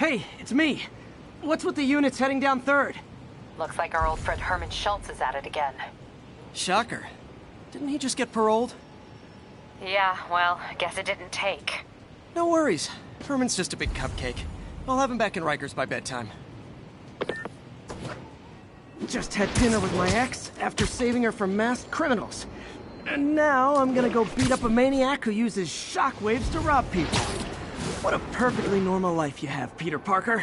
Hey, it's me. What's with the units heading down 3rd? Looks like our old friend Herman Schultz is at it again. Shocker. Didn't he just get paroled? Yeah, well, I guess it didn't take. No worries. Herman's just a big cupcake. I'll have him back in Rikers by bedtime. Just had dinner with my ex after saving her from masked criminals. And now I'm gonna go beat up a maniac who uses shockwaves to rob people. What a perfectly normal life you have, Peter Parker.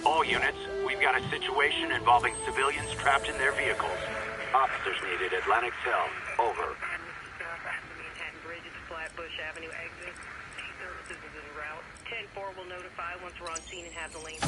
All units, we've got a situation involving civilians trapped in their vehicles. Officers needed Atlantic Hill. Over. Manhattan Bridge at the Flatbush Avenue exit. Services is en route. 10-4 will notify once we're on scene and have the lane.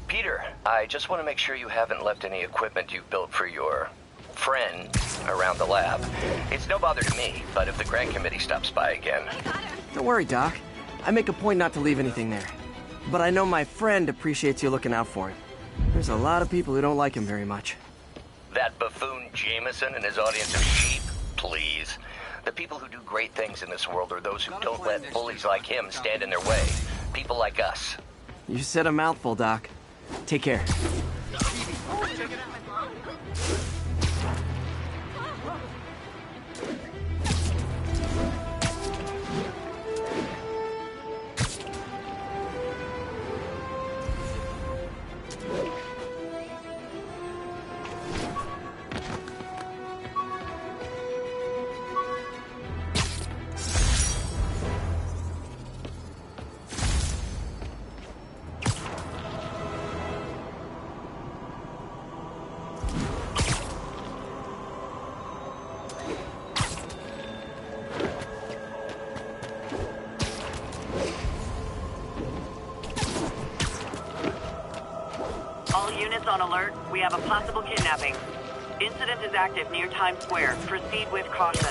Peter, I just want to make sure you haven't left any equipment you've built for your friend around the lab. It's no bother to me, but if the grant committee stops by again... Don't worry, Doc. I make a point not to leave anything there. But I know my friend appreciates you looking out for him. There's a lot of people who don't like him very much. That buffoon Jameson and his audience of sheep? Please. The people who do great things in this world are those who don't let bullies like him stand in their way. People like us. You said a mouthful, Doc. Take care. On alert, we have a possible kidnapping. Incident is active near Times Square. Proceed with caution.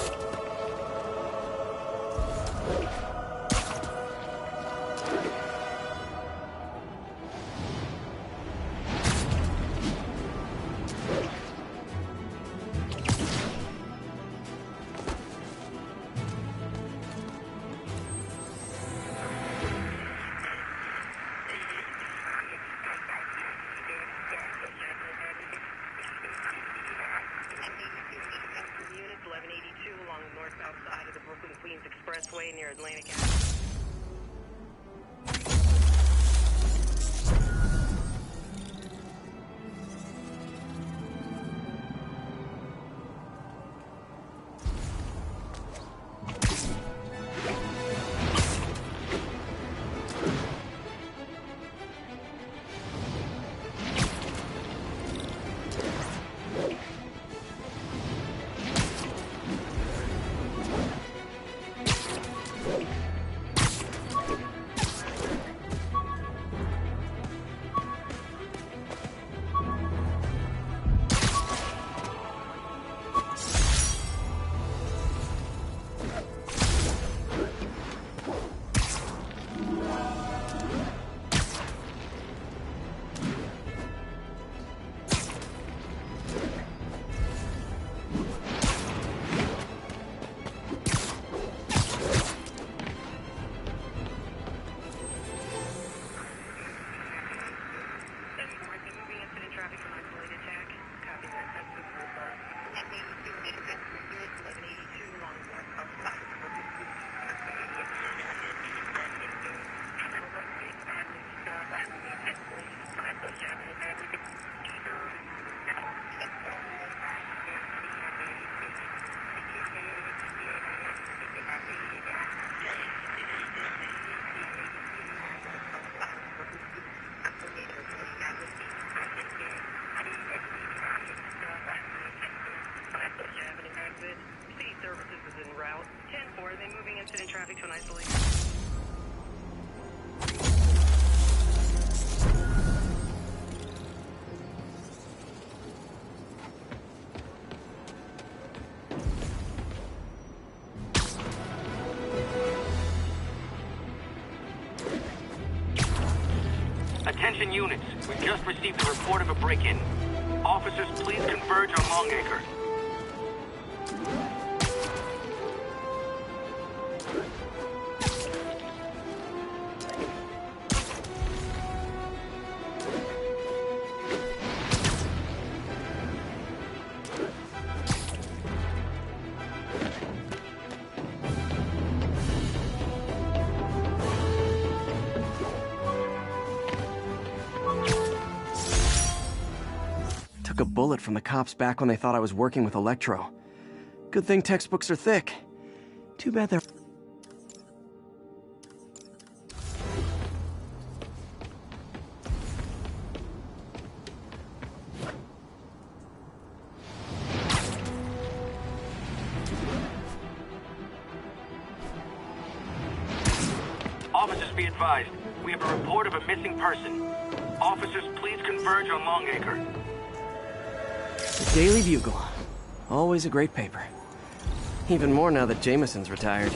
units. We've just received a report of a break-in. Officers, please converge on Longacre. Took a bullet from the cops back when they thought I was working with Electro. Good thing textbooks are thick. Too bad they're... Officers, be advised. We have a report of a missing person. Officers, please converge on Longacre. The Daily Bugle. Always a great paper. Even more now that Jameson's retired.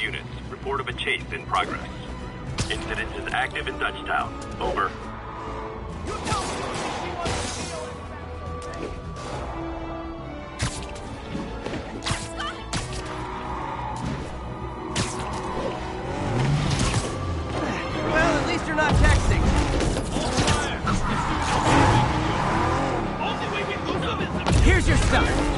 units. Report of a chase in progress. Incident is active in Dutchtown. Over. Well, at least you're not texting. Here's your stuff.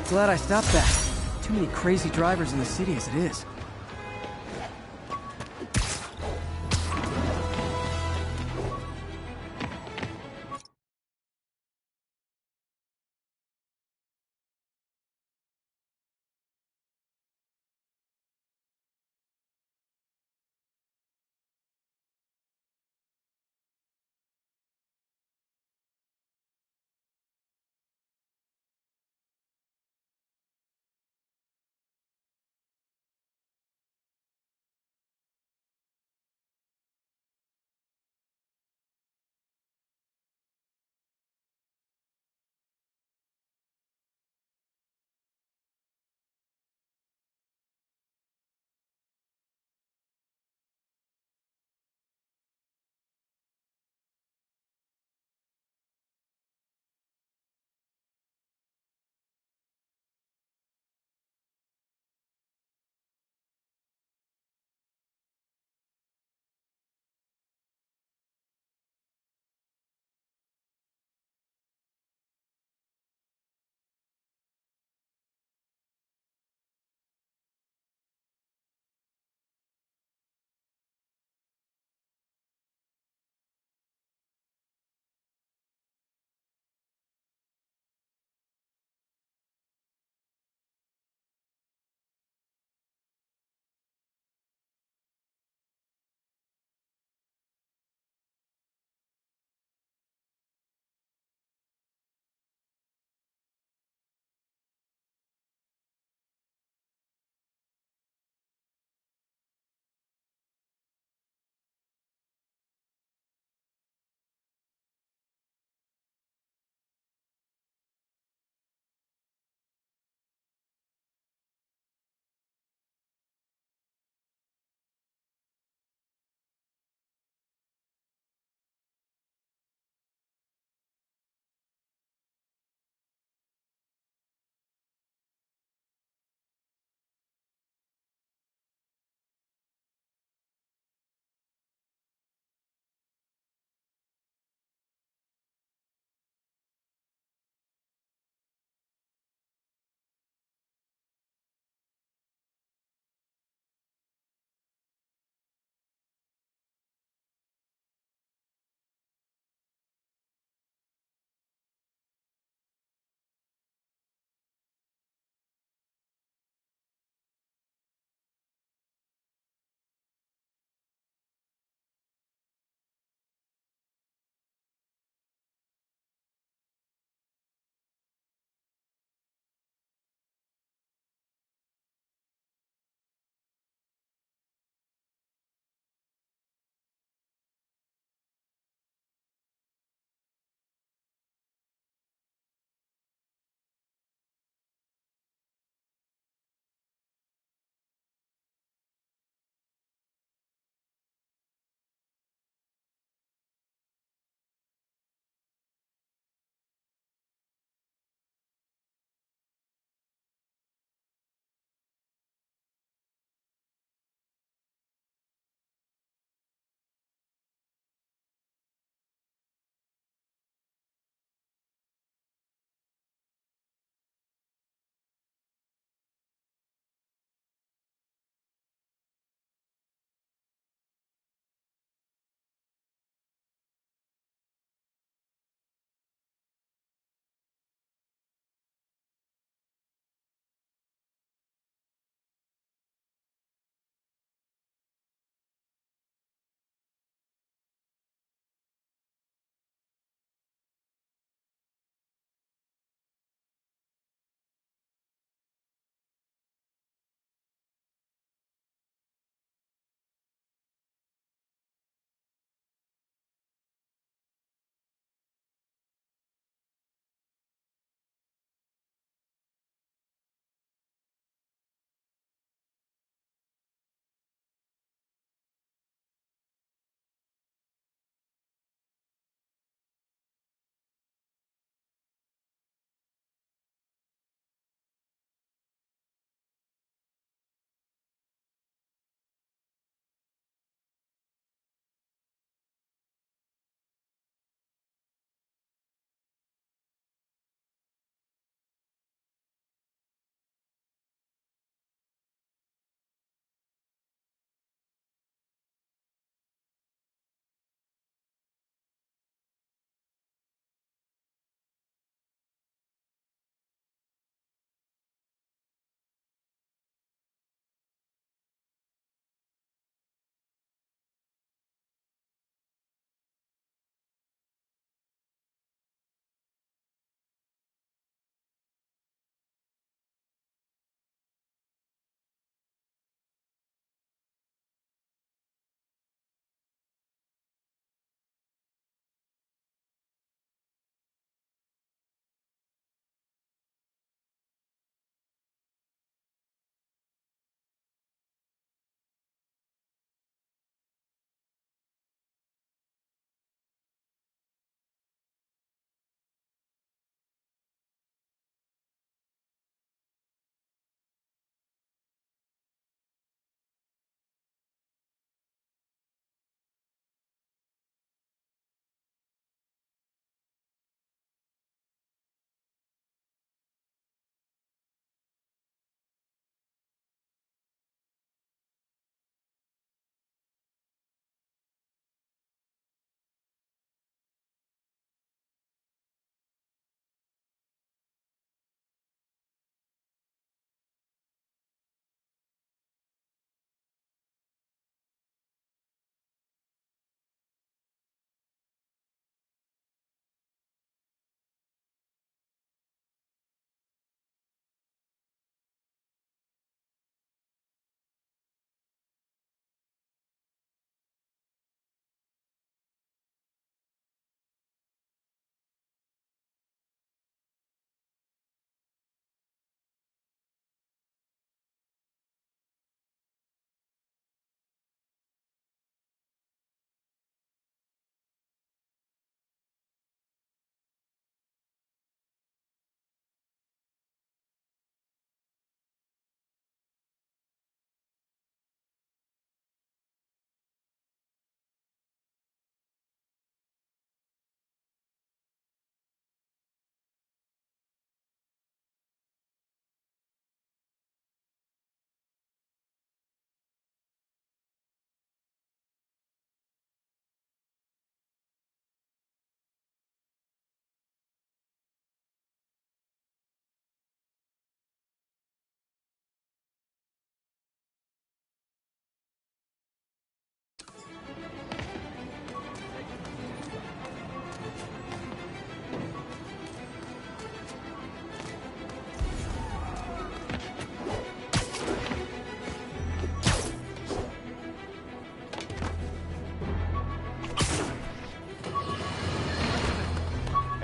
Glad I stopped that. Too many crazy drivers in the city as it is.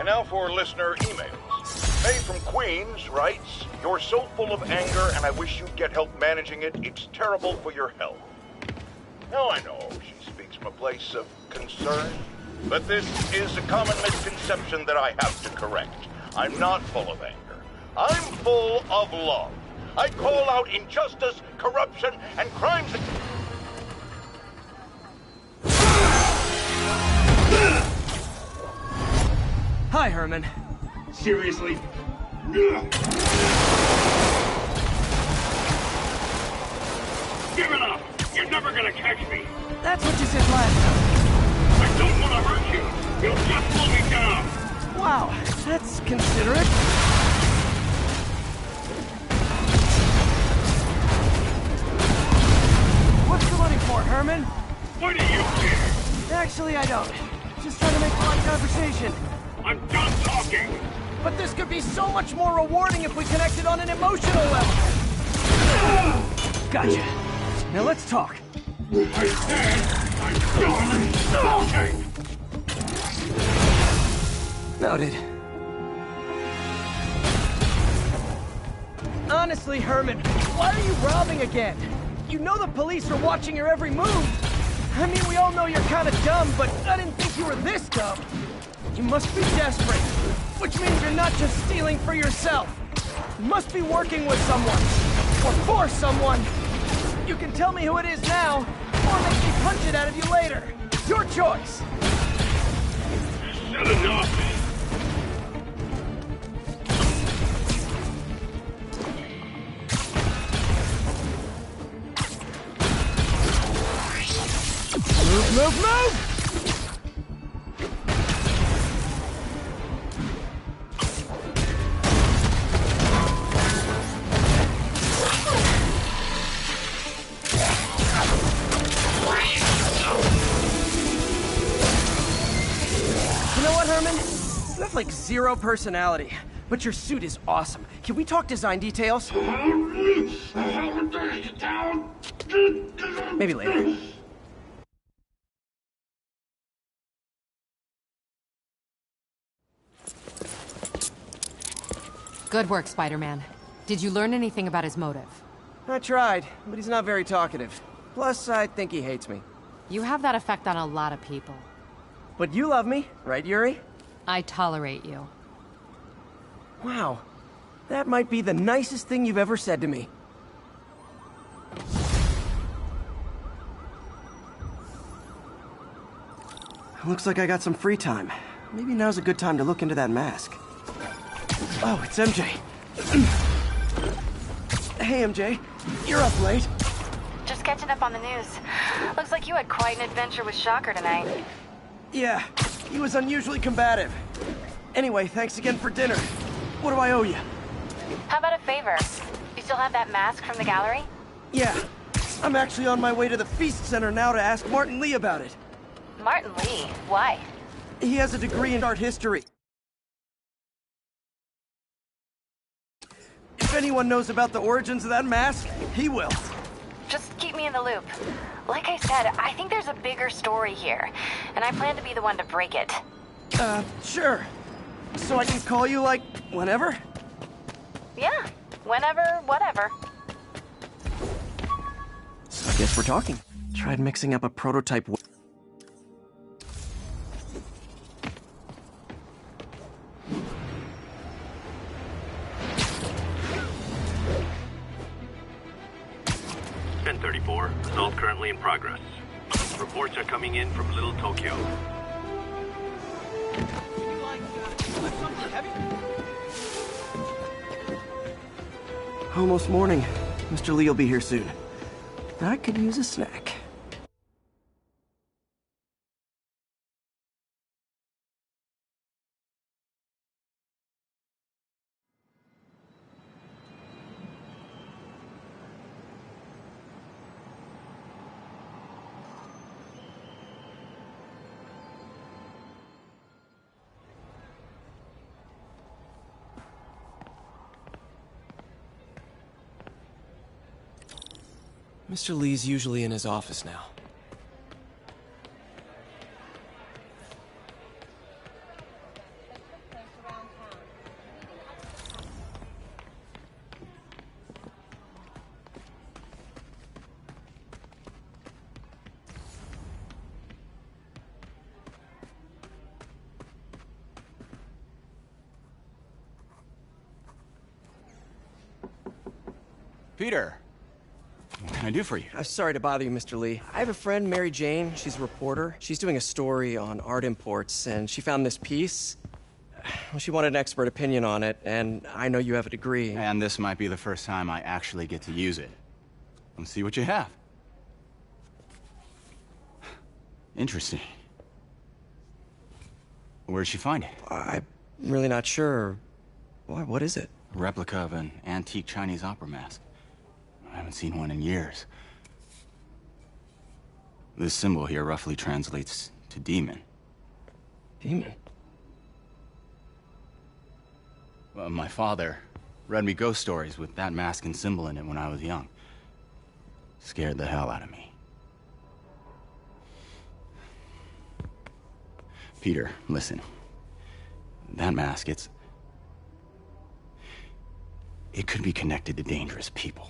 And now for listener emails. May from Queens writes, "You're so full of anger and I wish you'd get help managing it. It's terrible for your health." Now I know she speaks from a place of concern, but this is a common misconception that I have to correct. I'm not full of anger. I'm full of love. I call out injustice, corruption, and crimes. Hi, Herman. Seriously? Give it up! You're never gonna catch me! That's what you said last time. I don't want to hurt you! You'll just slow me down! Wow, that's considerate. What's the money for, Herman? What do you care? Actually, I don't. Just trying to make polite conversation. I'm done talking! But this could be so much more rewarding if we connected on an emotional level. Gotcha. Now let's talk. I said I'm done talking! Noted. Honestly, Herman, why are you robbing again? You know the police are watching your every move. I mean, we all know you're kind of dumb, but I didn't think you were this dumb. You must be desperate, which means you're not just stealing for yourself. You must be working with someone, or for someone. You can tell me who it is now, or make me punch it out of you later. Your choice. Shut enough! Move! You know what, Herman? You have like zero personality, but your suit is awesome. Can we talk design details? Maybe later. Good work, Spider-Man. Did you learn anything about his motive? I tried, but he's not very talkative. Plus, I think he hates me. You have that effect on a lot of people. But you love me, right, Yuri? I tolerate you. Wow. That might be the nicest thing you've ever said to me. Looks like I got some free time. Maybe now's a good time to look into that mask. Oh, it's MJ. Hey, MJ. You're up late. Just catching up on the news. Looks like you had quite an adventure with Shocker tonight. Yeah, he was unusually combative. Anyway, thanks again for dinner. What do I owe you? How about a favor? You still have that mask from the gallery? Yeah, I'm actually on my way to the Feast Center now to ask Martin Lee about it. Martin Lee? Why? He has a degree in art history. If anyone knows about the origins of that mask, he will. Just keep me in the loop. Like I said, I think there's a bigger story here, and I plan to be the one to break it. Sure. So I can call you, like, whenever? Yeah, whenever, whatever. So I guess we're talking. Tried mixing up a prototype. Assault currently in progress. Reports are coming in from Little Tokyo. Almost morning. Mr. Lee will be here soon. I could use a snack. Mr. Lee's usually in his office now. Peter. What can I do for you? Sorry to bother you, Mr. Lee. I have a friend, Mary Jane. She's a reporter. She's doing a story on art imports, and she found this piece. Well, she wanted an expert opinion on it, and I know you have a degree. And this might be the first time I actually get to use it. Let's see what you have. Interesting. Where'd she find it? I'm really not sure. Why, what is it? A replica of an antique Chinese opera mask. I haven't seen one in years. This symbol here roughly translates to demon. Demon? Well, my father read me ghost stories with that mask and symbol in it when I was young. Scared the hell out of me. Peter, listen. That mask, it could be connected to dangerous people.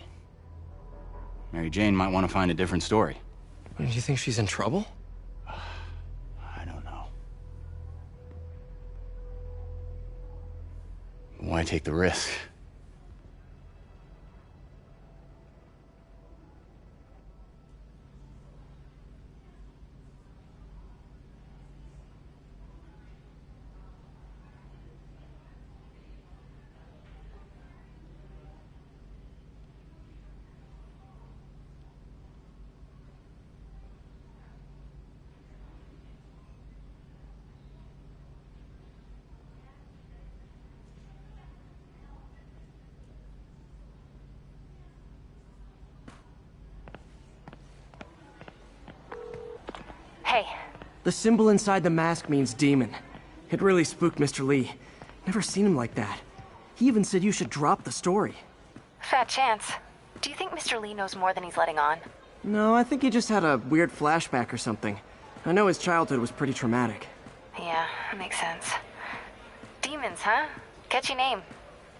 Mary Jane might want to find a different story. Do you think she's in trouble? I don't know. Why take the risk? Hey. The symbol inside the mask means demon. It really spooked Mr. Lee. Never seen him like that. He even said you should drop the story. Fat chance. Do you think Mr. Lee knows more than he's letting on? No, I think he just had a weird flashback or something. I know his childhood was pretty traumatic. Yeah, makes sense. Demons, huh? Catchy name.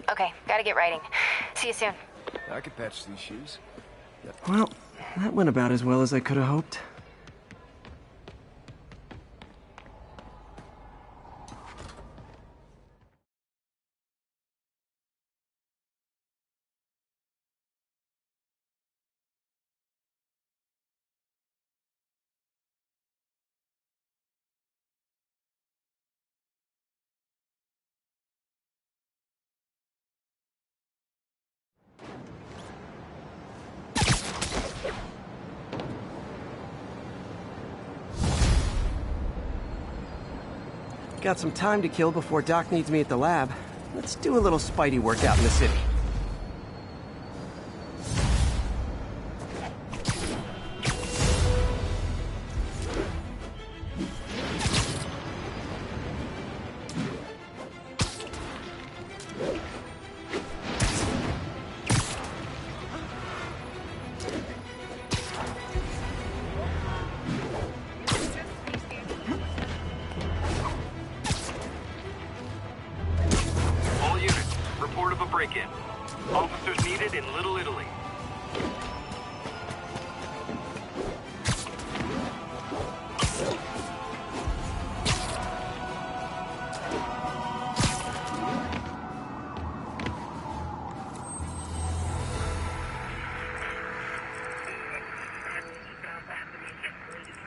Okay, gotta get writing. See you soon. I could patch these shoes. Well, that went about as well as I could have hoped. Got some time to kill before Doc needs me at the lab. Let's do a little Spidey workout in the city. All units, report of a break-in. Officers needed in Little Italy.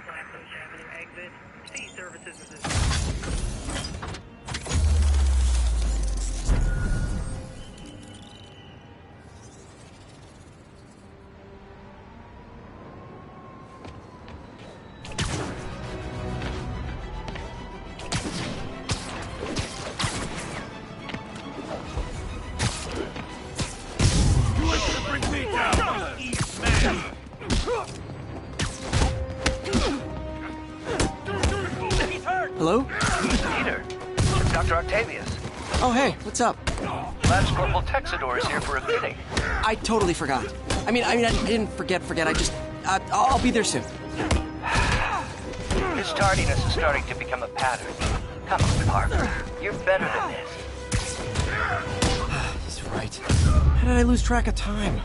Flatbush Avenue exit. See services in Hello? Peter, Dr. Octavius. Oh, hey, what's up? Lance Corporal Texador is here for a fitting. I totally forgot. I mean, I didn't forget. I just, I'll be there soon. His tardiness is starting to become a pattern. Come on, Parker. You're better than this. He's right. How did I lose track of time?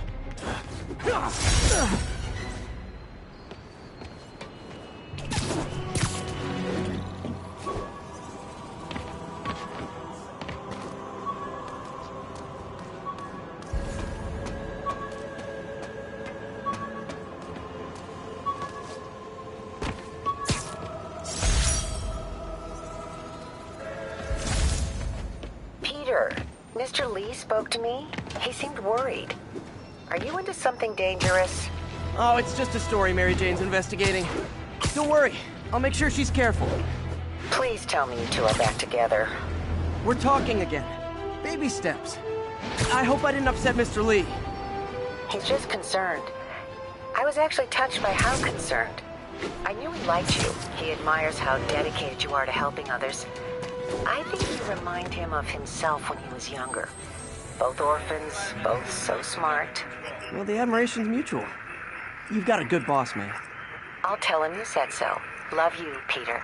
Peter, Mr. Lee spoke to me. He seemed worried. Are you into something dangerous? Oh, it's just a story Mary Jane's investigating. Don't worry, I'll make sure she's careful. Please tell me you two are back together. We're talking again. Baby steps. I hope I didn't upset Mr. Lee. He's just concerned. I was actually touched by how concerned. I knew he liked you. He admires how dedicated you are to helping others. I think you remind him of himself when he was younger. Both orphans, both so smart. Well, the admiration's mutual. You've got a good boss, man. I'll tell him you said so. Love you, Peter.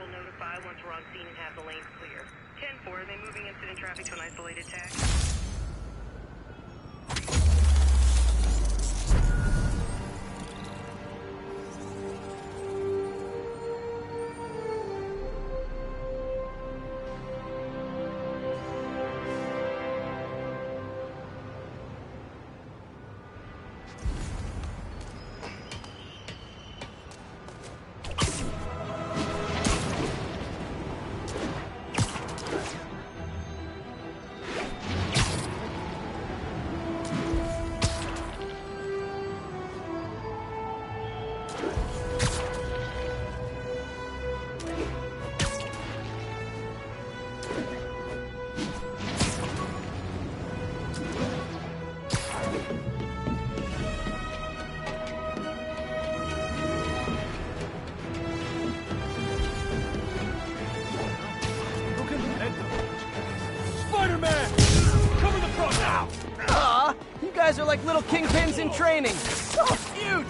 Will notify once we're on scene and have the lanes clear. 10-4, are they moving incident traffic to an isolated tag? You guys are like little kingpins in training. Oh, huge!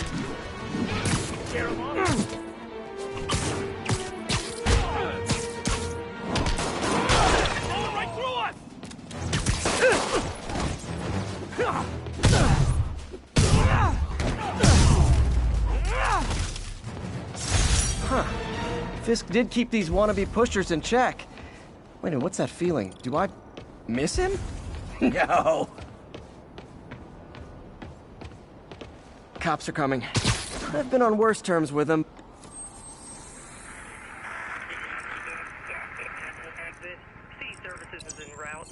Right through us! Huh. Fisk did keep these wannabe pushers in check. Wait a minute, what's that feeling? Do I miss him? No. Cops are coming. I've been on worse terms with them. Exit. C services is en route.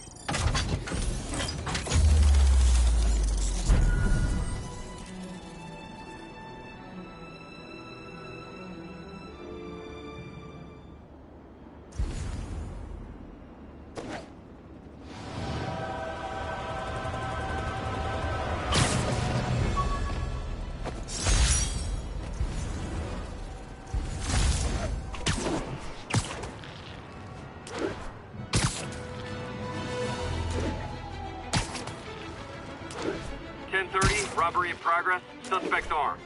Robbery in progress. Suspects armed.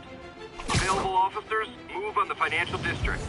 Available officers, move on the financial district.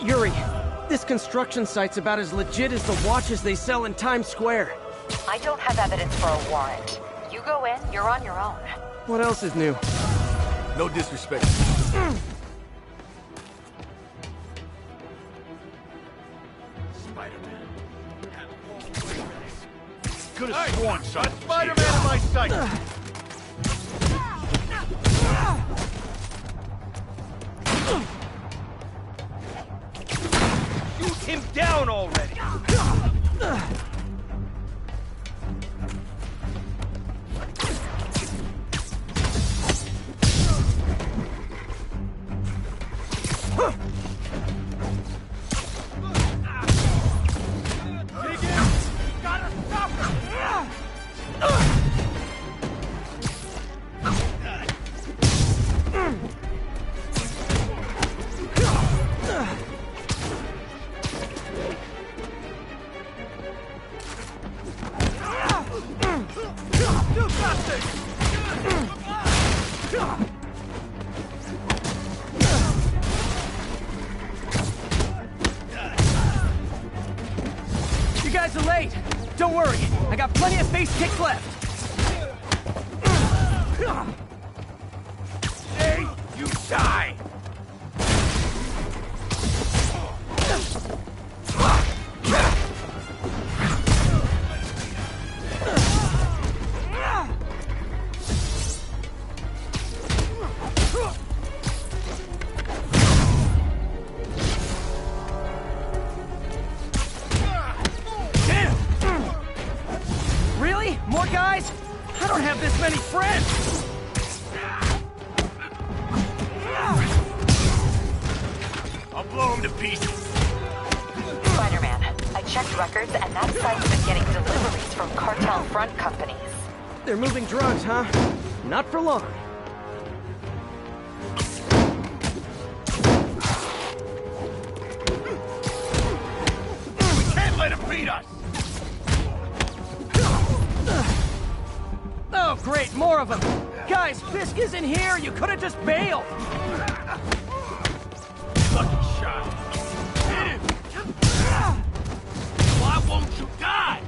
Yuri, this construction site's about as legit as the watches they sell in Times Square. I don't have evidence for a warrant. You go in, you're on your own. What else is new? No disrespect. Spider-Man. Could have sworn, son. Spider-Man in my sight. Shoot him down already! don't worry. I got plenty of face kicks left. Hey, you die! Really? More guys? I don't have this many friends! I'll blow him to pieces. Spider-Man, I checked records and that site's been getting deliveries from cartel front companies. They're moving drugs, huh? Not for long. We can't let him beat us! Oh, great, more of them! Guys, Fisk isn't here! You could have just bailed! Lucky shot. Hit him! Why won't you die?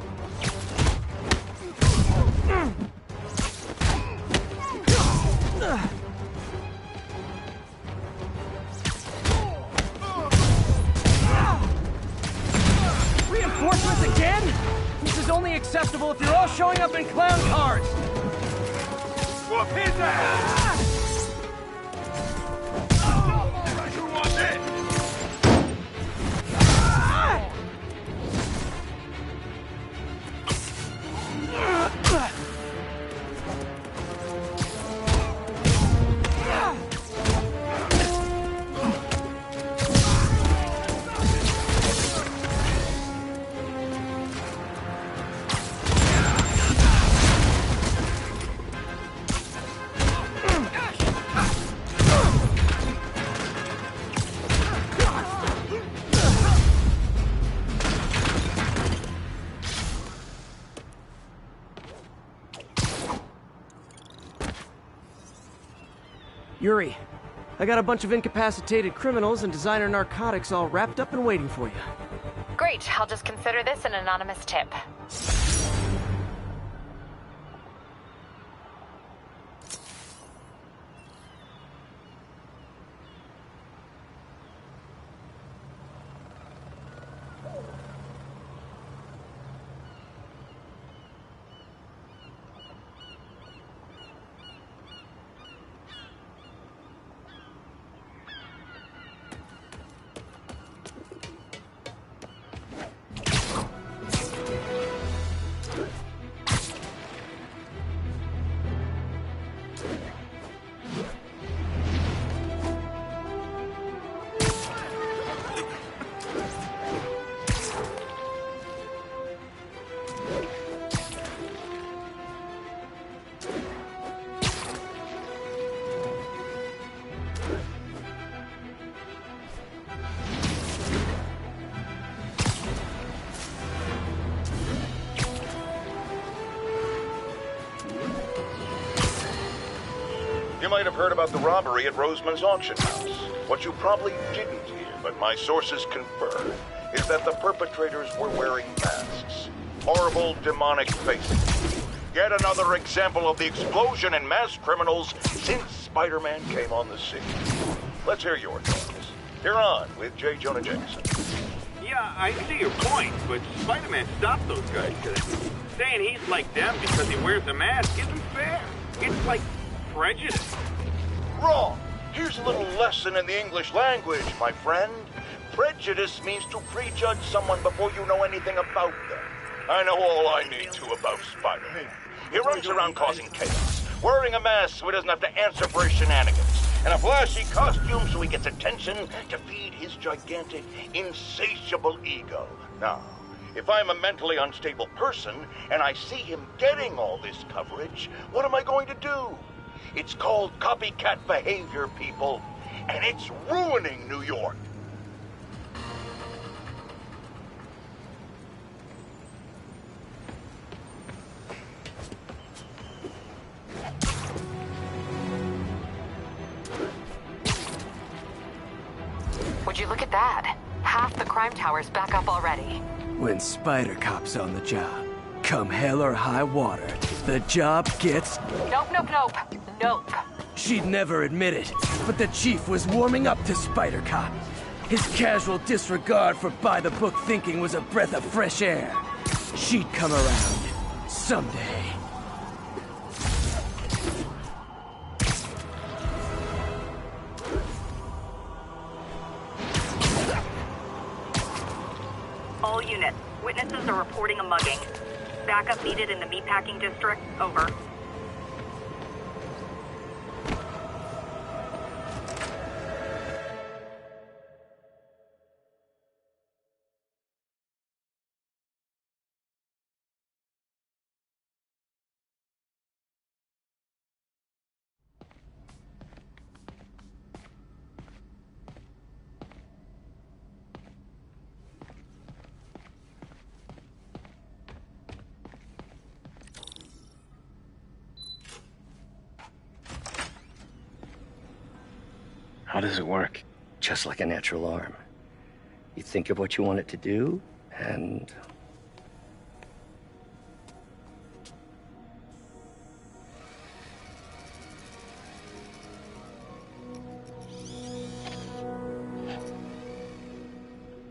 Reinforcements again? This is only acceptable if you're all showing up in clown cars! Whoop his ass! Who wants it? Yuri, I got a bunch of incapacitated criminals and designer narcotics all wrapped up and waiting for you. Great, I'll just consider this an anonymous tip. You might have heard about the robbery at Roseman's auction house. What you probably didn't hear, but my sources confirm, is that the perpetrators were wearing masks. Horrible, demonic faces. Yet another example of the explosion in mass criminals since Spider-Man came on the scene. Let's hear your thoughts. You're on with J. Jonah Jameson. Yeah, I see your point, but Spider-Man stopped those guys. Saying he's like them because he wears a mask isn't fair. It's like prejudice. Wrong. Here's a little lesson in the English language, my friend. Prejudice means to prejudge someone before you know anything about them. I know all I need to about Spider-Man. He runs around causing chaos, wearing a mask so he doesn't have to answer for his shenanigans, and a flashy costume so he gets attention to feed his gigantic, insatiable ego. Now, if I'm a mentally unstable person and I see him getting all this coverage, what am I going to do? It's called copycat behavior, people, and it's ruining New York. Would you look at that? Half the crime tower's back up already. When Spider Cop's on the job. Come hell or high water, the job gets... Nope. She'd never admit it, but the chief was warming up to Spider Cop. His casual disregard for by-the-book thinking was a breath of fresh air. She'd come around someday. All units, witnesses are reporting a mugging. Backup needed in the meatpacking district. Over. How does it work? Just like a natural arm. You think of what you want it to do, and...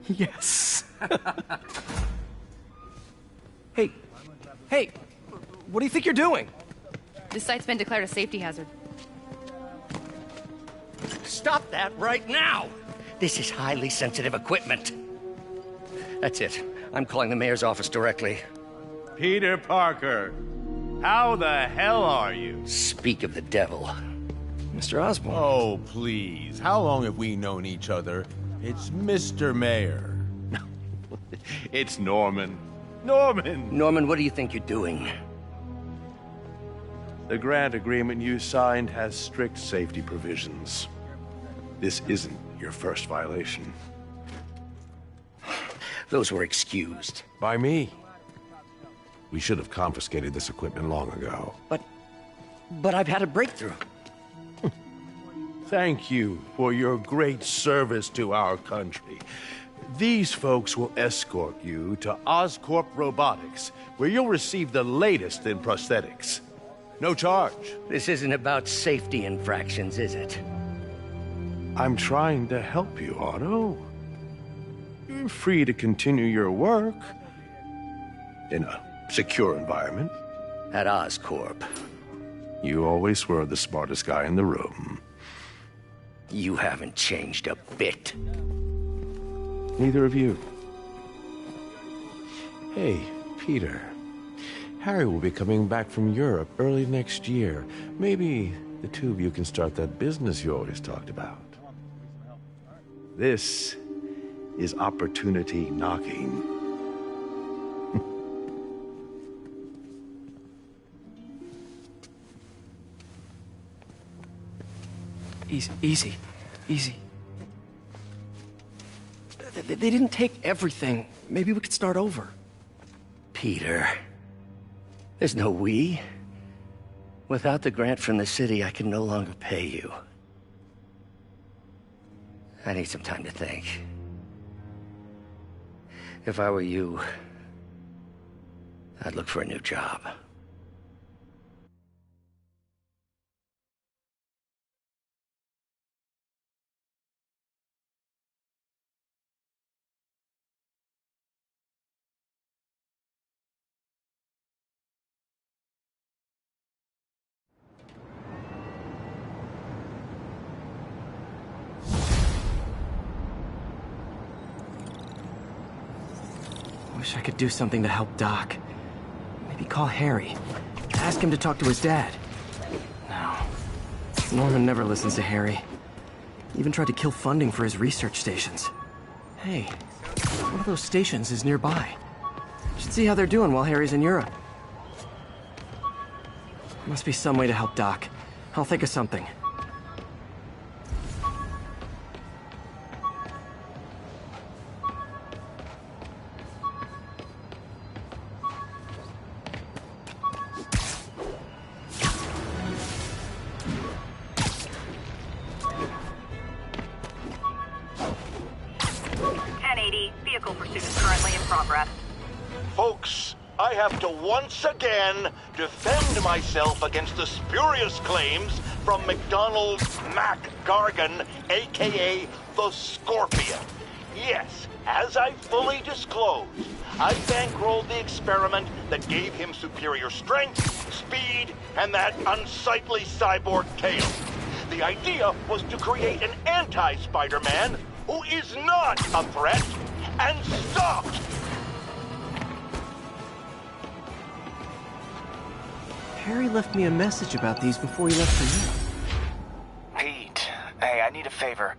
Yes. Hey, what do you think you're doing? This site's been declared a safety hazard. Stop that right now! This is highly sensitive equipment. That's it. I'm calling the mayor's office directly. Peter Parker, how the hell are you? Speak of the devil. Mr. Osborn. Oh, please. How long have we known each other? It's Mr. Mayor. It's Norman. Norman, what do you think you're doing? The grant agreement you signed has strict safety provisions. This isn't your first violation. Those were excused. By me. We should have confiscated this equipment long ago. But I've had a breakthrough. Thank you for your great service to our country. These folks will escort you to Oscorp Robotics, where you'll receive the latest in prosthetics. No charge. This isn't about safety infractions, is it? I'm trying to help you, Otto. You're free to continue your work in a secure environment. At Oscorp. You always were the smartest guy in the room. You haven't changed a bit. Neither of you. Hey, Peter. Harry will be coming back from Europe early next year. Maybe the two of you can start that business you always talked about. This is opportunity knocking. Easy. They didn't take everything. Maybe we could start over. Peter, there's no we. Without the grant from the city, I can no longer pay you. I need some time to think. If I were you, I'd look for a new job. Wish I could do something to help Doc. Maybe call Harry. Ask him to talk to his dad. No. Norman never listens to Harry. Even tried to kill funding for his research stations. Hey, one of those stations is nearby. Should see how they're doing while Harry's in Europe. Must be some way to help Doc. I'll think of something. I have to once again defend myself against the spurious claims from McDonald Mac Gargan, aka the Scorpion. Yes, as I fully disclosed, I bankrolled the experiment that gave him superior strength, speed, and that unsightly cyborg tail. The idea was to create an anti-Spider-Man who is not a threat and stopped. Harry left me a message about these before he left for you. Pete, hey, I need a favor.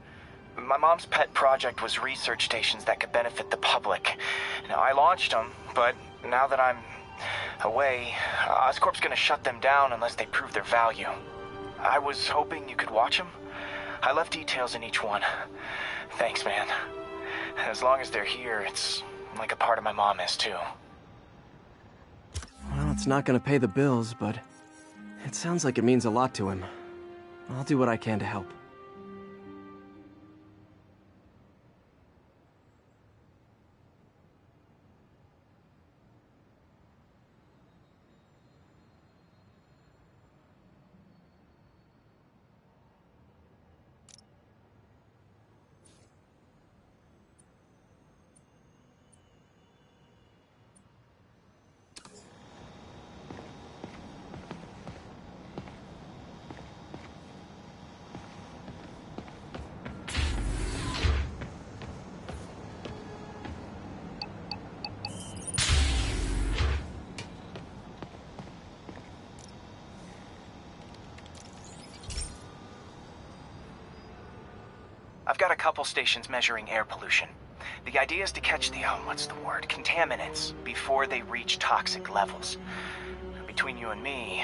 My mom's pet project was research stations that could benefit the public. Now, I launched them, but now that I'm away, Oscorp's gonna shut them down unless they prove their value. I was hoping you could watch them. I left details in each one. Thanks, man. As long as they're here, it's like a part of my mom is, too. Well, it's not gonna pay the bills, but it sounds like it means a lot to him. I'll do what I can to help. I've got a couple stations measuring air pollution. The idea is to catch the, contaminants before they reach toxic levels. Between you and me,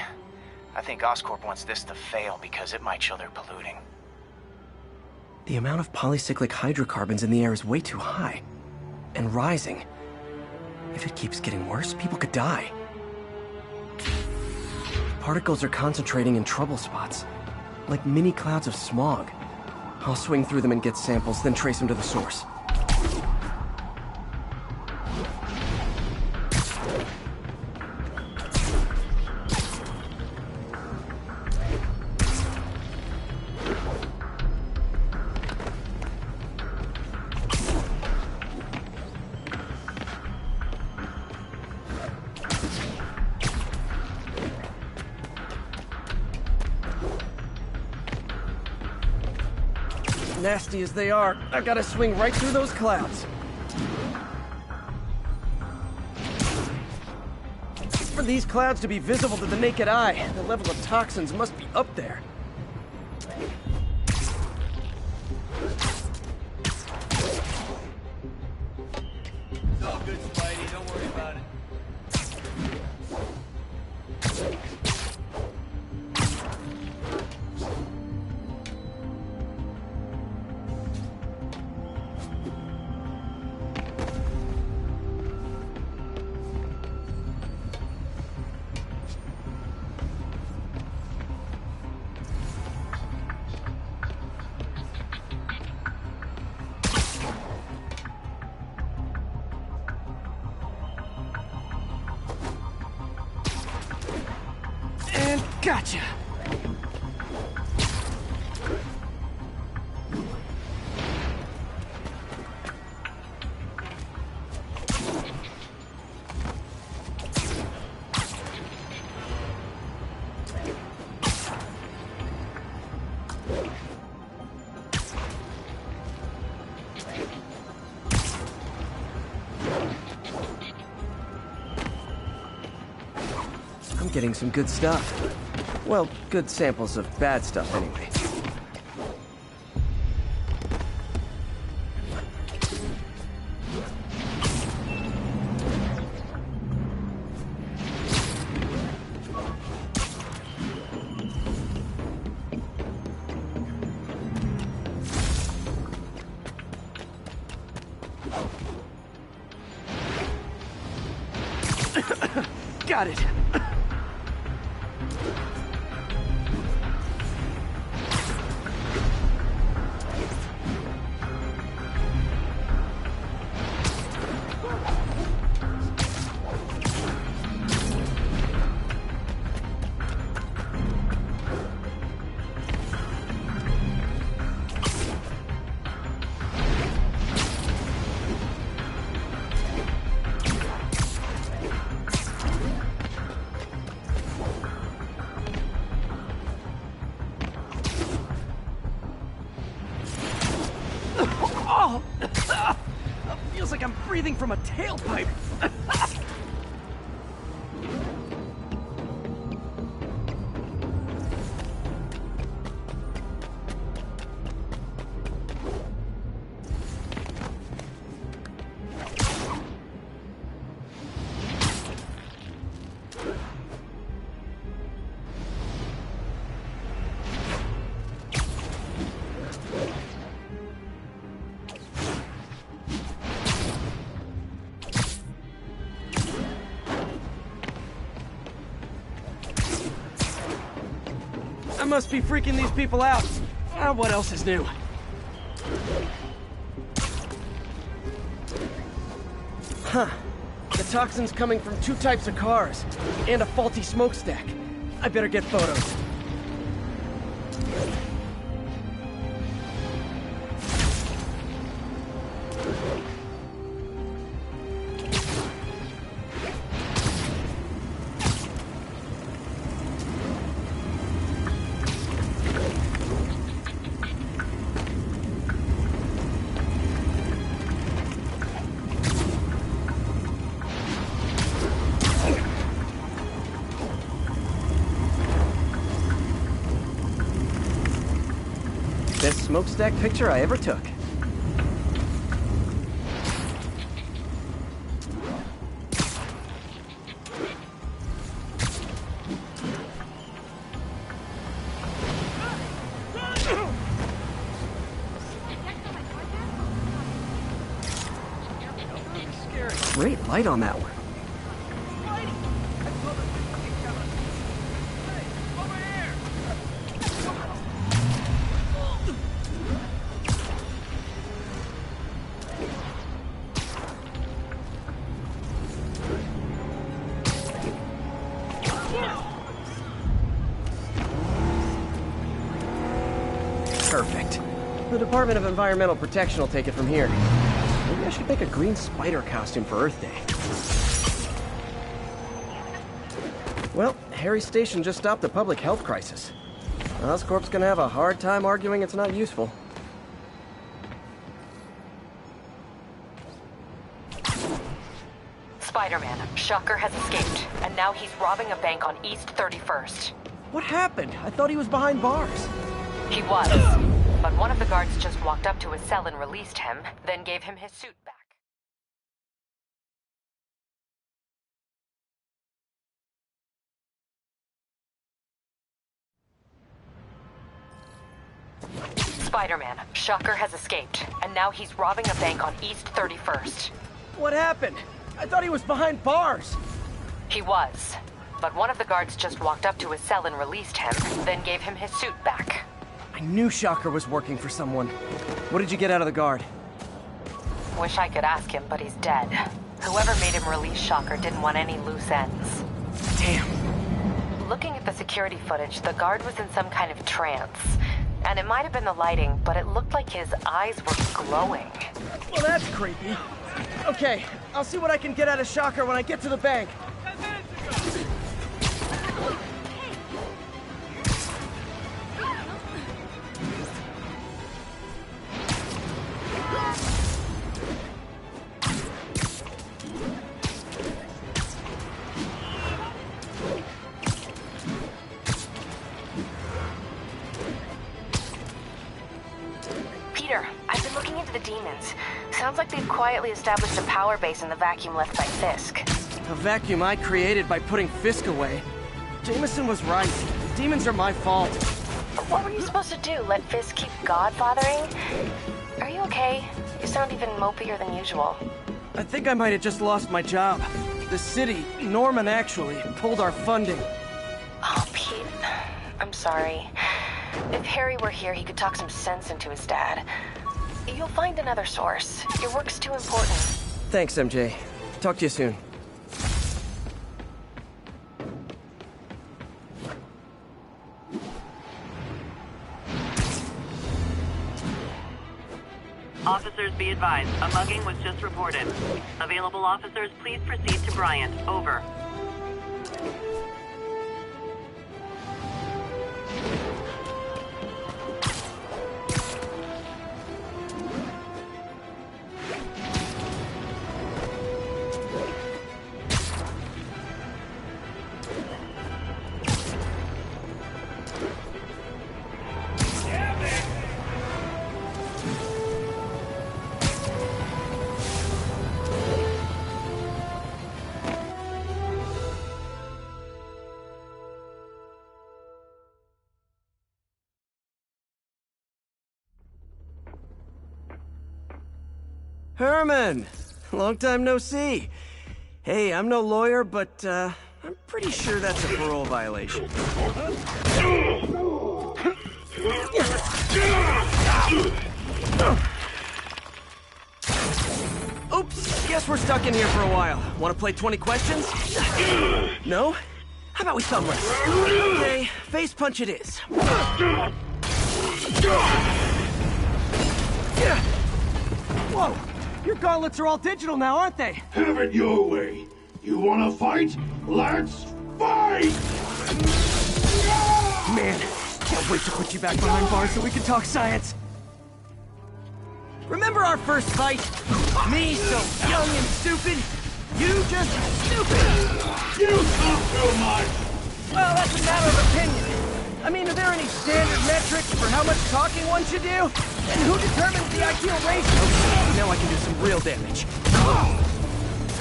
I think Oscorp wants this to fail because it might show they're polluting. The amount of polycyclic hydrocarbons in the air is way too high. And rising. If it keeps getting worse, people could die. Particles are concentrating in trouble spots, like mini clouds of smog. I'll swing through them and get samples, then trace them to the source. Nasty as they are, I gotta swing right through those clouds. For these clouds to be visible to the naked eye, the level of toxins must be up there. It's all good, Spidey. Don't worry about it. Gotcha! I'm getting some good stuff. Well, good samples of bad stuff, anyway. Got it! Oh! Feels like I'm breathing from a tailpipe. I must be freaking these people out. What else is new? Huh. The toxin's coming from 2 types of cars, and a faulty smokestack. I better get photos. Best smokestack picture I ever took. Great light on that one. Perfect. The Department of Environmental Protection will take it from here. Maybe I should make a green spider costume for Earth Day. Well, Harry's station just stopped a public health crisis. Oscorp's gonna have a hard time arguing it's not useful. Spider-Man, Shocker has escaped, and now he's robbing a bank on East 31st. What happened? I thought he was behind bars. He was, but one of the guards just walked up to his cell and released him, then gave him his suit back. Spider-Man, Shocker has escaped, and now he's robbing a bank on East 31st. What happened? I thought he was behind bars. He was, but one of the guards just walked up to his cell and released him, then gave him his suit back. I knew Shocker was working for someone. What did you get out of the guard? Wish I could ask him, but he's dead. Whoever made him release Shocker didn't want any loose ends. Damn. Looking at the security footage, the guard was in some kind of trance. And it might have been the lighting, but it looked like his eyes were glowing. Well, that's creepy. Okay, I'll see what I can get out of Shocker when I get to the bank. I've been looking into the demons. Sounds like they've quietly established a power base in the vacuum left by Fisk. A vacuum I created by putting Fisk away. Jameson was right. Demons are my fault. What were you supposed to do? Let Fisk keep godfathering? Are you okay? You sound even mopier than usual. I think I might have just lost my job. The city, Norman actually, pulled our funding. Oh, Pete. I'm sorry. If Harry were here, he could talk some sense into his dad. You'll find another source. Your work's too important. Thanks, MJ. Talk to you soon. Officers be advised, a mugging was just reported. Available officers, please proceed to Bryant. Over. Herman! Long time no see. Hey, I'm no lawyer, but, I'm pretty sure that's a parole violation. Oops, guess we're stuck in here for a while. Want to play 20 questions? No? How about we thumb wrestle? Okay, face punch it is. Whoa! Your gauntlets are all digital now, aren't they? Have it your way. You wanna fight? Let's fight! Man, can't wait to put you back behind bars so we can talk science. Remember our first fight? Me so young and stupid? You just stupid! You talk too much! Well, that's a matter of opinion. I mean, are there any standard metrics for how much talking one should do? And who determines the ideal ratio? Now I can do some real damage.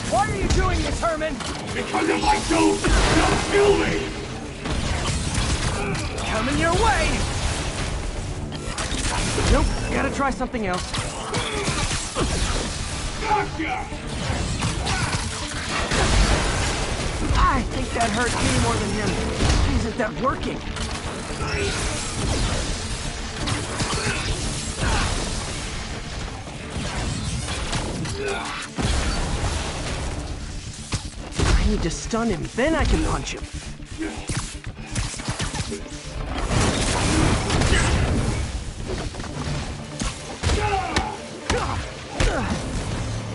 Why are you doing this, Herman? Because if I don't, they'll kill me! Coming your way! Nope, gotta try something else. Gotcha! I think that hurt me more than him. Isn't that working? I need to stun him, then I can punch him.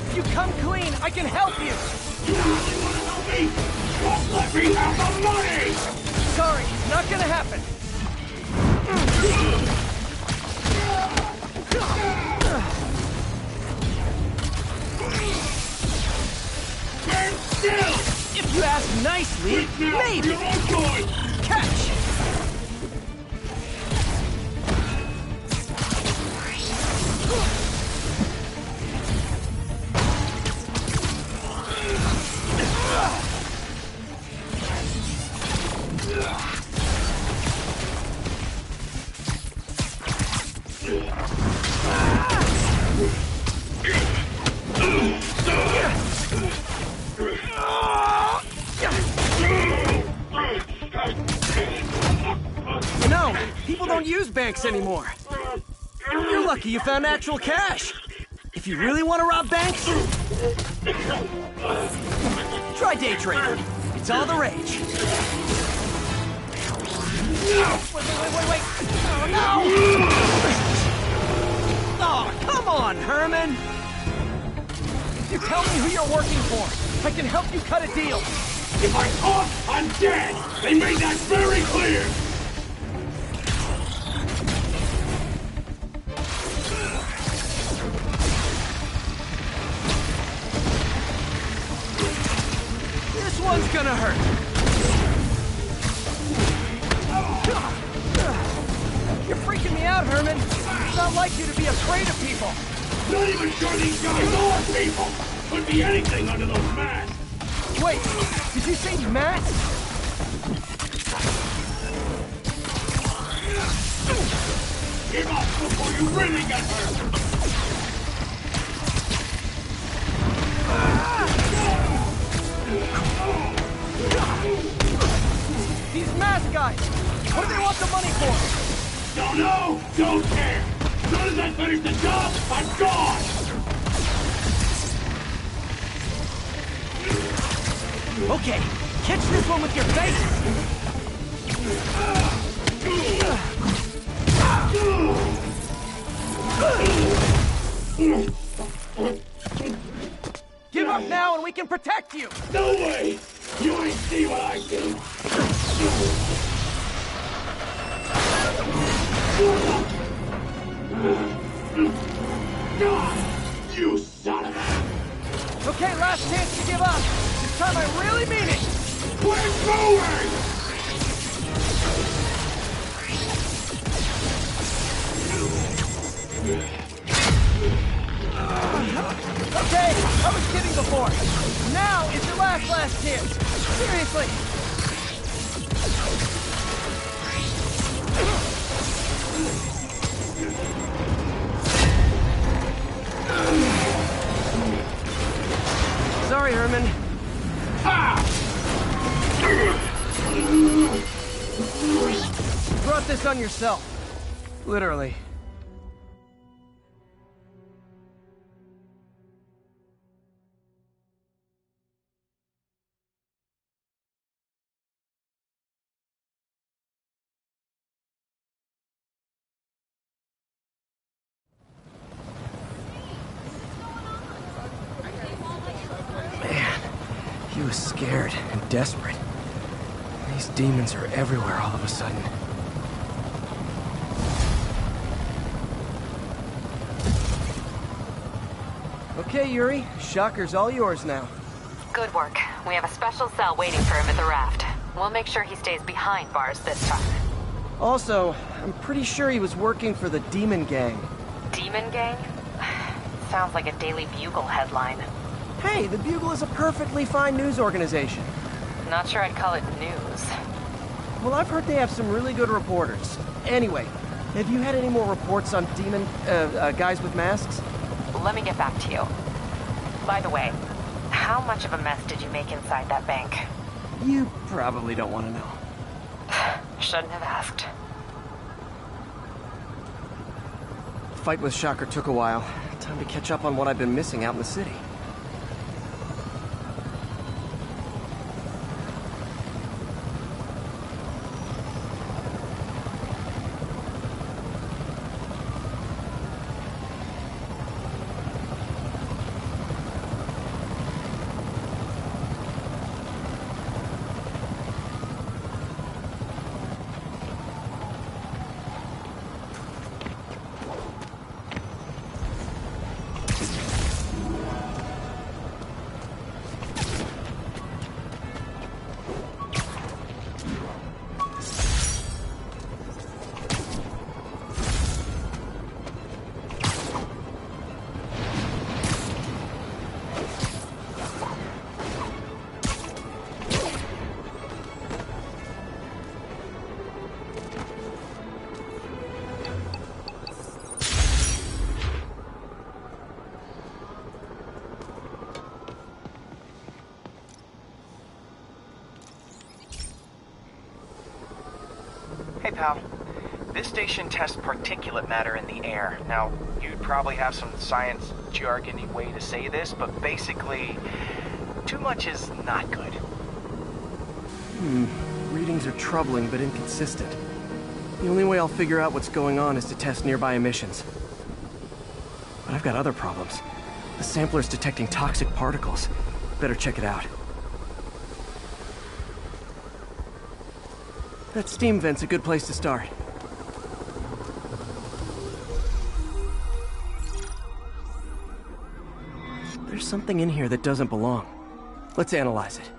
If you come clean, I can help you! You really want to help me? Just let me have the money! Sorry, not gonna happen. Stand still! If you ask nicely, maybe! You're on board! Catch! No, people don't use banks anymore. You're lucky you found actual cash. If you really want to rob banks, try day trading. It's all the rage. Wait. Oh, no! Oh, come on, Herman! You tell me who you're working for. I can help you cut a deal. If I talk, I'm dead! They made that very clear! This one's gonna hurt. You're freaking me out, Herman. It's not like you to be afraid of people. Not even sure these guys are people! Could be anything under those masks! Wait, did you say masks? Give up before you really get hurt! These mask guys! What do they want the money for? Don't know! Don't care! As soon as I finish the job, I'm gone! Okay, catch this one with your face! Give up now and we can protect you! No way! You ain't see what I do! You son of a... Okay, last chance to give up. This time I really mean it. We're going! Okay, I was kidding before. Now is your last chance. Seriously. Herman. You brought this on yourself. Literally. He was scared and desperate. These demons are everywhere all of a sudden. Okay, Yuri. Shocker's all yours now. Good work. We have a special cell waiting for him at the raft. We'll make sure he stays behind bars this time. Also, I'm pretty sure he was working for the Demon Gang. Demon Gang? Sounds like a Daily Bugle headline. Hey, the Bugle is a perfectly fine news organization. Not sure I'd call it news. Well, I've heard they have some really good reporters. Anyway, have you had any more reports on demon, guys with masks? Let me get back to you. By the way, how much of a mess did you make inside that bank? You probably don't want to know. Shouldn't have asked. The fight with Shocker took a while. Time to catch up on what I've been missing out in the city. Hey, pal. This station tests particulate matter in the air. Now, you'd probably have some science jargony way to say this, but basically, too much is not good. Readings are troubling but inconsistent. The only way I'll figure out what's going on is to test nearby emissions. But I've got other problems. The sampler's detecting toxic particles. Better check it out. That steam vent's a good place to start. There's something in here that doesn't belong. Let's analyze it.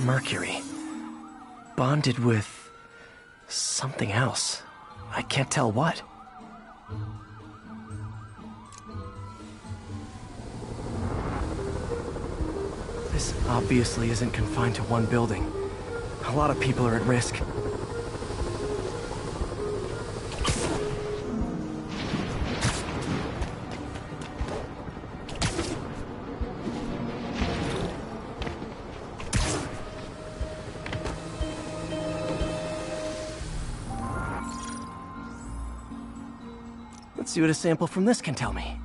Mercury. Bonded with something else. I can't tell what. This obviously isn't confined to one building. A lot of people are at risk. Let's see what a sample from this can tell me.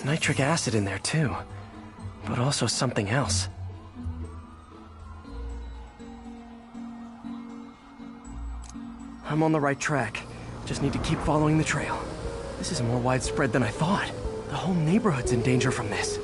Nitric acid in there too, but also something else. I'm on the right track. Just need to keep following the trail. This is more widespread than I thought. The whole neighborhood's in danger from this.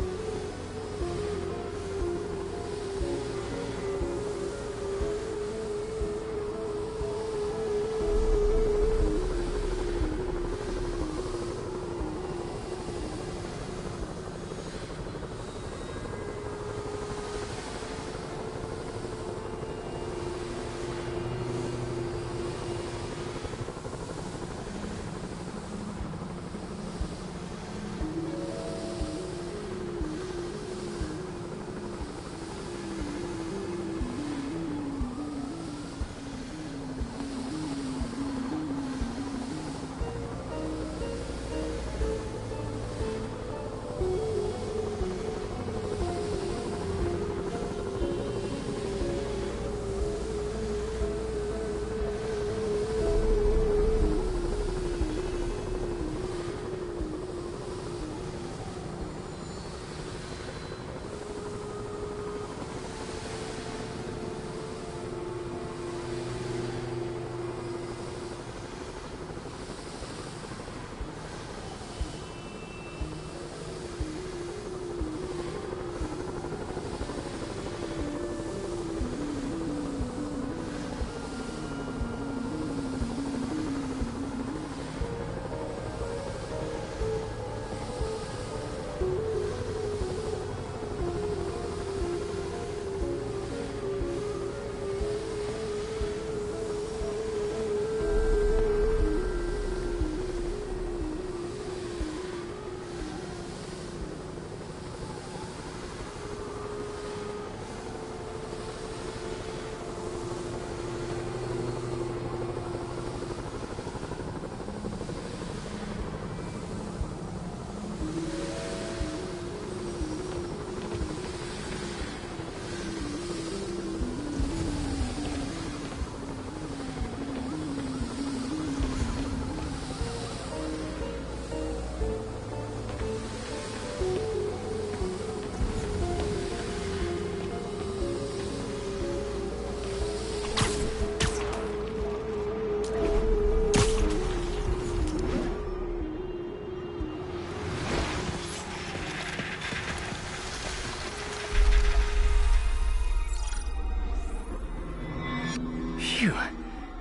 Phew,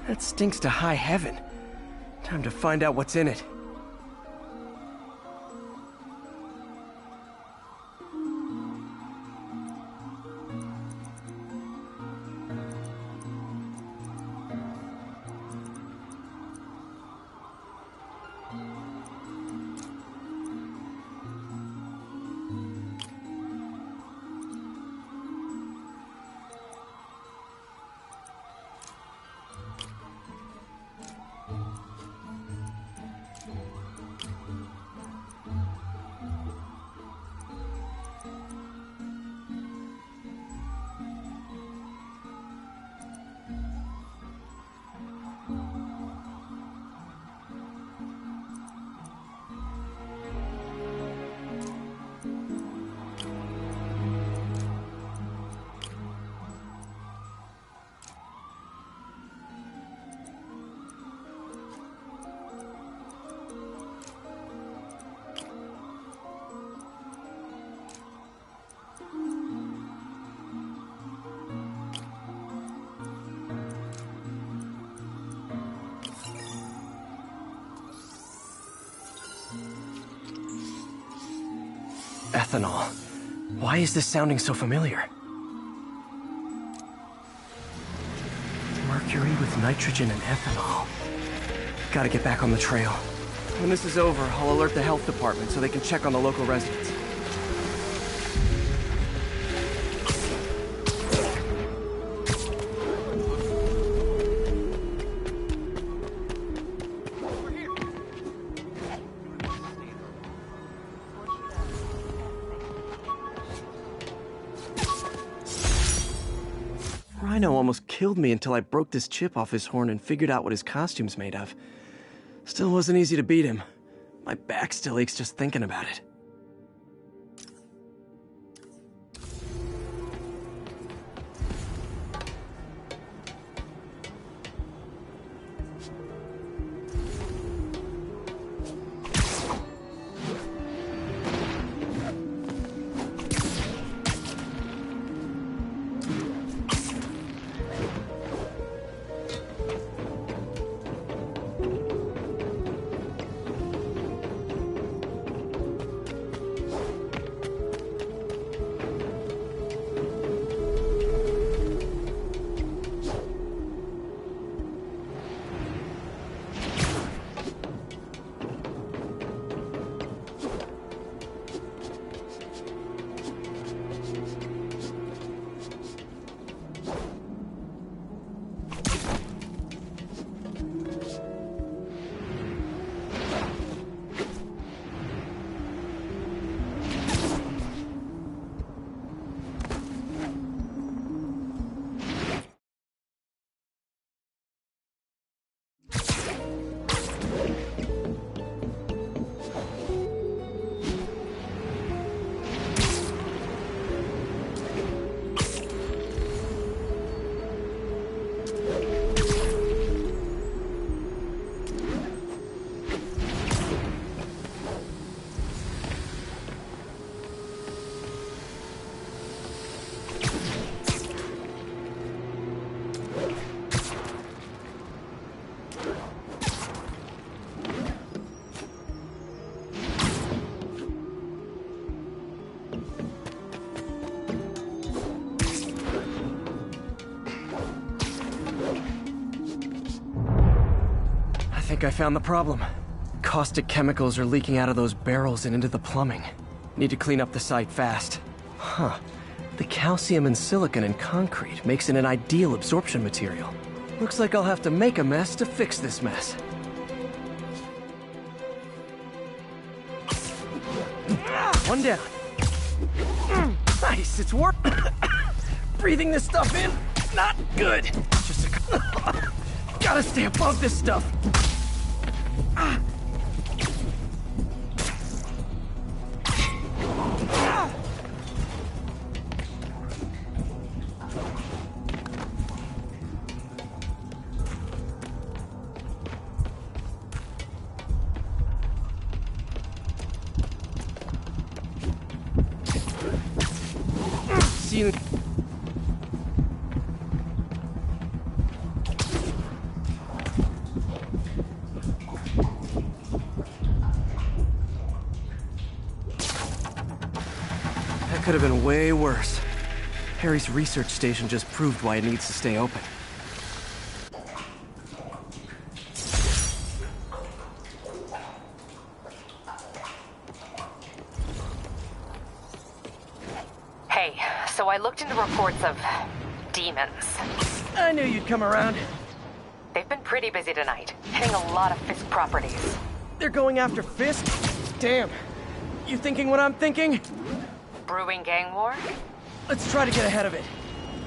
that stinks to high heaven. Time to find out what's in it. Ethanol. Why is this sounding so familiar? Mercury with nitrogen and ethanol. Gotta get back on the trail. When this is over, I'll alert the health department so they can check on the local residents. Rhino almost killed me until I broke this chip off his horn and figured out what his costume's made of. Still wasn't easy to beat him. My back still aches just thinking about it. I found the problem. Caustic chemicals are leaking out of those barrels and into the plumbing. Need to clean up the site fast. Huh. The calcium and silicon in concrete makes it an ideal absorption material. Looks like I'll have to make a mess to fix this mess. One down. Nice, it's work. Breathing this stuff in, not good. Just a... Gotta stay above this stuff. See you. That could have been way worse. Harry's research station just proved why it needs to stay open. Hey, so I looked into reports of demons. I knew you'd come around. They've been pretty busy tonight, hitting a lot of Fisk properties. They're going after Fisk? Damn. You thinking what I'm thinking? Brewing gang war? Let's try to get ahead of it.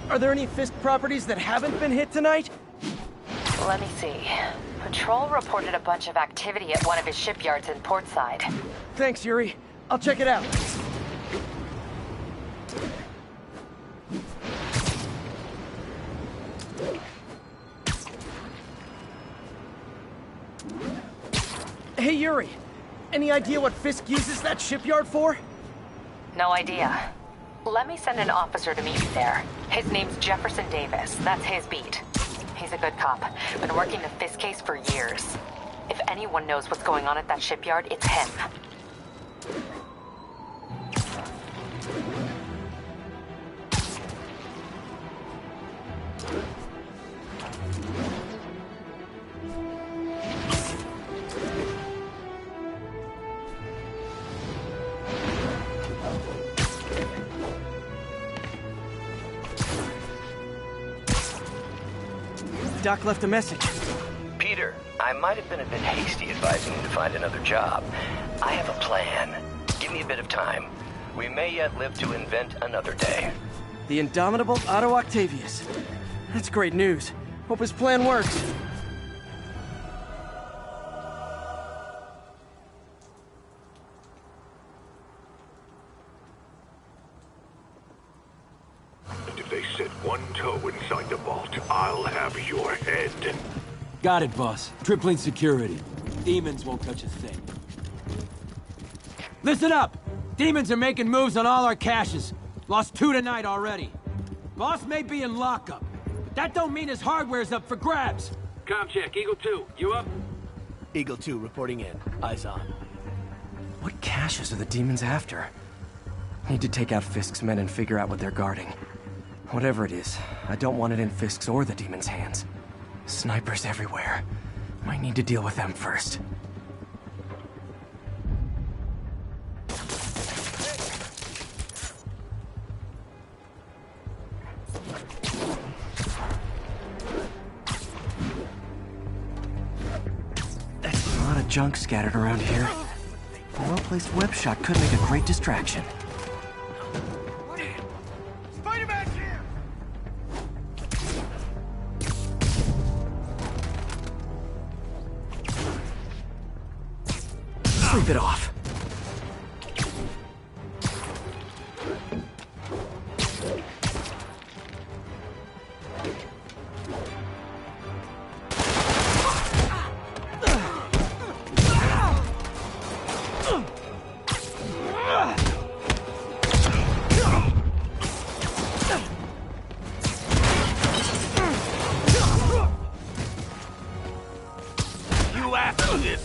Are there any Fisk properties that haven't been hit tonight? Let me see. Patrol reported a bunch of activity at one of his shipyards in Portside. Thanks, Yuri. I'll check it out. Hey, Yuri. Any idea what Fisk uses that shipyard for? No idea. Let me send an officer to meet you there. His name's Jefferson Davis. That's his beat. He's a good cop. Been working the Fisk case for years. If anyone knows what's going on at that shipyard, it's him. Doc left a message. Peter, I might have been a bit hasty advising you to find another job. I have a plan. Give me a bit of time. We may yet live to invent another day. The indomitable Otto Octavius. That's great news. Hope his plan works. And if they set one toe inside the vault, I'll have your head. Got it, boss. Tripling security. Demons won't touch a thing. Listen up! Demons are making moves on all our caches. Lost 2 tonight already. Boss may be in lockup, but that don't mean his hardware's up for grabs. Com check, Eagle 2, you up? Eagle 2 reporting in. Eyes on. What caches are the demons after? Need to take out Fisk's men and figure out what they're guarding. Whatever it is, I don't want it in Fisk's or the demons' hands. Snipers everywhere. Might need to deal with them first. That's a lot of junk scattered around here. A well-placed web shot could make a great distraction. Spider-Man's here! Sleep it off. You after this!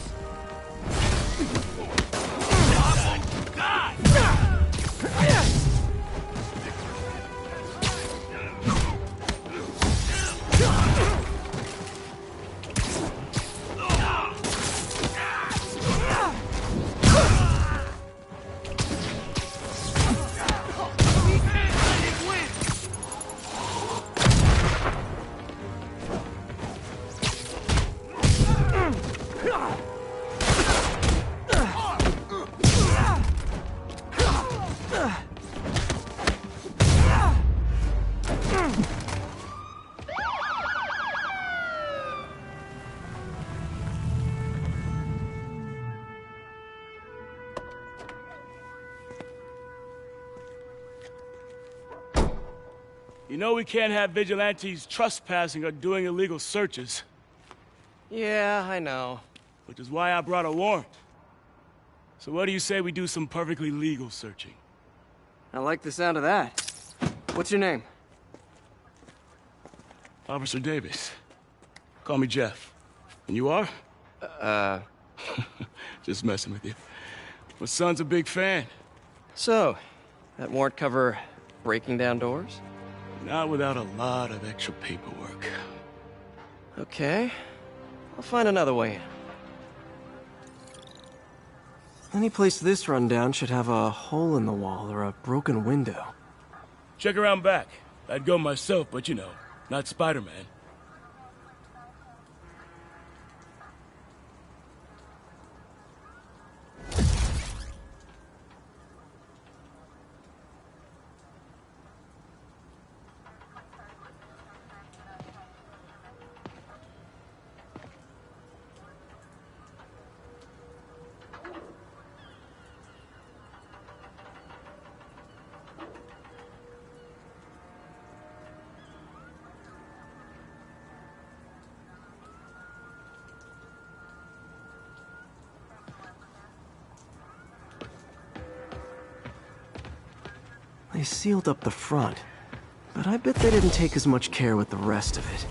You know we can't have vigilantes trespassing or doing illegal searches. Yeah, I know. Which is why I brought a warrant. So what do you say we do some perfectly legal searching? I like the sound of that. What's your name? Officer Davis. Call me Jeff. And you are? Just messing with you. My son's a big fan. So, that warrant cover breaking down doors? Not without a lot of extra paperwork. Okay. I'll find another way in. Any place this rundown should have a hole in the wall or a broken window. Check around back. I'd go myself, but you know, not Spider-Man. They sealed up the front, but I bet they didn't take as much care with the rest of it.